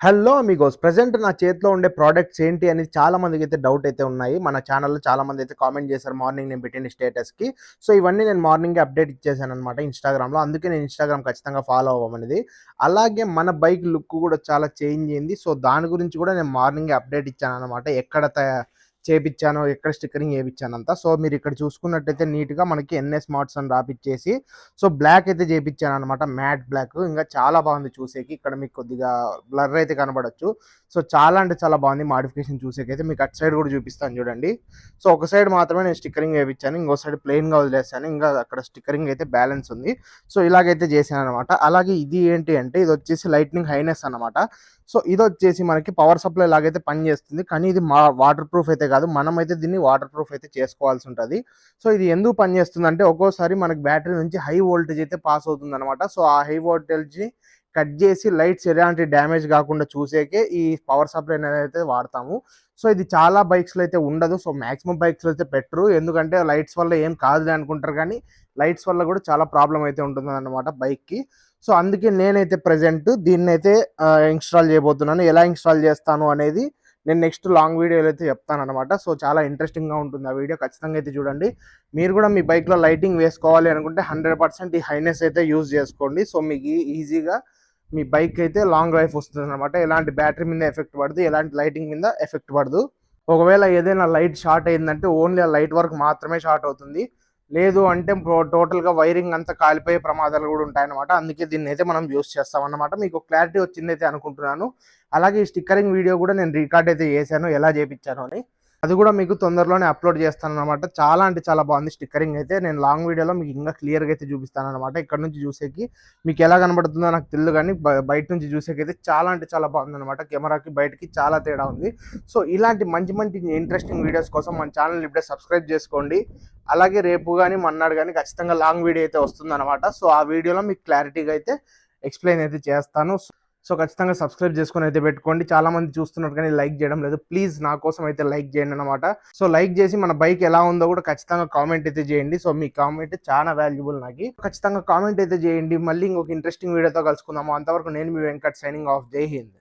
Hello Amigos present నా చేతిలో ఉండే ప్రోడక్ట్స్ ఏంటి అనేది చాలా మందికి అయితే డౌట్ అయితే ఉన్నాయి. మన ఛానల్‌లో చాలా మంది అయితే కామెంట్ చేశారు మార్నింగ్ నేను పెట్టిన స్టేటస్‌కి. సో, ఇవన్నీ నేను మార్నింగే అప్డేట్ ఇచ్చేసాననమాట ఇన్‌స్టాగ్రామ్‌లో. అందుకే నేను ఇన్‌స్టాగ్రామ్ ఖచ్చితంగా ఫాలో అవ్వమనేది. అలాగే మన బైక్ లుక్ కూడా చాలా చేంజ్ అయింది. సో, దాని గురించి కూడా నేను మార్నింగే అప్డేట్ ఇచ్చాననమాట. ఎక్కడ చేపిచ్చానో, ఎక్కడ స్టిక్కరింగ్ ఏపిచ్చానంతా. సో, మీరిక్కడ చూసుకున్నట్టయితే నీట్‌గా మనకి ఎన్ఎస్ మార్ట్స్ అని రాపిచ్చేసి, సో, బ్లాక్ అయితే చేపిచ్చాననమాట. Matte black. ఇంగా చాలా బాగుంది చూసేకి. ఇక్కడ మీకు కొద్దిగా బ్లర్ అయితే కనబడొచ్చు. సో, చాలా అంటే చాలా బాగుంది మాడిఫికేషన్ చూసేకైతే. మీకు అటు సైడ్ కూడా చూపిస్తాను చూడండి. సో, ఒక సైడ్ మాత్రమే నేను స్టిక్కరింగ్ ఏపిచ్చాను. ఇంకో సైడ్ ప్లెయిన్‌గా వదిలేసాను. ఇంకా అక్కడ స్టిక్కరింగ్ అయితే బ్యాలెన్స్ ఉంది. సో, ఇలాగైతే చేశాననమాట. అలాగే ఇది ఏంటి అంటే ఇదొచ్చేసి లైట్నింగ్ హైనెస్ అనమాట. సో, ఇదొచ్చేసి మనకి పవర్ సప్లై లాగైతే పనిచేస్తుంది. కానీ ఇది వాటర్ ప్రూఫ్ అయితే కాదు. మనమైతే దీన్ని వాటర్ ప్రూఫ్ అయితే చేసుకోవాల్సి ఉంటది. సో, ఇది ఎందుకు పనిచేస్తుందంటే ఒక్కోసారి మనకి బ్యాటరీ నుంచి హై వోల్టేజ్ అయితే పాస్ అవుతుందనమాట. సో, ఆ హై వోల్టేజ్‌ని కట్ చేసి లైట్స్ ఎలాంటి డ్యామేజ్ కాకుండా చూసేకే ఈ పవర్ సప్లై అనేదైతే వాడతాము. సో, ఇది చాలా బైక్స్‌లో అయితే ఉండదు. సో, మాక్సిమం బైక్స్‌లో అయితే పెట్టరు. ఎందుకంటే లైట్స్ వల్ల ఏం కాదులే అనుకుంటారు కానీ లైట్స్ వల్ల కూడా చాలా ప్రాబ్లమ్ అయితే ఉంటుందన్నమాట బైక్‌కి. సో, అందుకే నేనైతే ప్రెజెంట్ దీన్నైతే ఇన్‌స్టాల్ చేయబోతున్నాను. ఎలా ఇన్‌స్టాల్ చేస్తాను అనేది నేను నెక్స్ట్ లాంగ్ వీడియోలో అయితే చెప్తాననమాట. సో, చాలా ఇంట్రెస్టింగ్‌గా ఉంటుంది ఆ వీడియో. ఖచ్చితంగా అయితే చూడండి. మీరు కూడా మీ బైక్‌లో లైటింగ్ వేసుకోవాలి అనుకుంటే 100% ఈ హైనెస్ అయితే యూజ్ చేసుకోండి. సో, మీకు ఈజీగా మీ బైక్ అయితే లాంగ్ లైఫ్ వస్తుందనమాట. ఎలాంటి బ్యాటరీ మీద ఎఫెక్ట్ పడదు. ఎలాంటి లైటింగ్ మీద ఎఫెక్ట్ పడదు. ఒకవేళ ఏదైనా లైట్ షార్ట్ అయిందంటే ఓన్లీ ఆ లైట్ వరకు మాత్రమే షార్ట్ అవుతుంది. లేదు అంటే టోటల్‌గా వైరింగ్ అంతా కాలిపోయే ప్రమాదాలు గూడా ఉంటాయన్నమాట. అందుకే దీన్నైతే మనం యూజ్ చేస్తామన్నమాట. మీకు క్లారిటీ వచ్చిందైతే అనుకుంటున్నాను. అలాగే ఈ స్టిక్కరింగ్ వీడియో గూడా నేను రికార్డ్ అయితే చేశాను ఎలా చేపిచ్చాను అని. అది గూడా మీకు తొందరలోనే అప్‌లోడ్ చేస్తానన్నమాట. చాలా అంటే చాలా బాగుంది స్టిక్కరింగ్ అయితే. నేను లాంగ్ వీడియోలో మీకు ఇంకా క్లియర్‌గా అయితే చూపిస్తానన్నమాట. ఇక్కడ నుంచి చూసేకి మీకు ఎలా కనబడుతుందో నాకు తెలీదు గానీ బయట నుంచి చూసేకైతే చాలా అంటే చాలా బాగుందన్నమాట. కెమెరాకి బయటకి చాలా తేడా ఉంది. సో, ఇలాంటి మంచి మంచి ఇంట్రెస్టింగ్ వీడియోస్ కోసం మన ఛానల్‌ని ఇప్పుడే సబ్స్క్రైబ్ చేసుకోండి. అలాగే రేపు గానీ, మర్నాడు గానీ ఖచ్చితంగా లాంగ్ వీడియో అయితే వస్తుందన్నమాట. సో, ఆ వీడియోలో మీకు క్లారిటీగా అయితే ఎక్స్‌ప్లెయిన్ అయితే చేస్తాను. సో, ఖచ్చితంగా సబ్స్క్రైబ్ చేసుకొని అయితే పెట్టుకోండి. చాలా మంది చూస్తున్నారు కానీ లైక్ చేయడం లేదు. ప్లీజ్ నా కోసం అయితే లైక్ చేయండి అన్నమాట. సో, లైక్ చేసి మన బైక్ ఎలా ఉందో కూడా ఖచ్చితంగా కామెంట్ అయితే చేయండి. సో, మీ కామెంట్ చాలా వాల్యుబుల్ నాకి. ఖచ్చితంగా కామెంట్ అయితే చేయండి. మళ్ళీ ఇంకొక ఇంట్రెస్టింగ్ వీడియోతో కలుసుకుందాము. అంతవరకు నేను మీ వెంకట్ సైనింగ్ ఆఫ్. జై హింద్.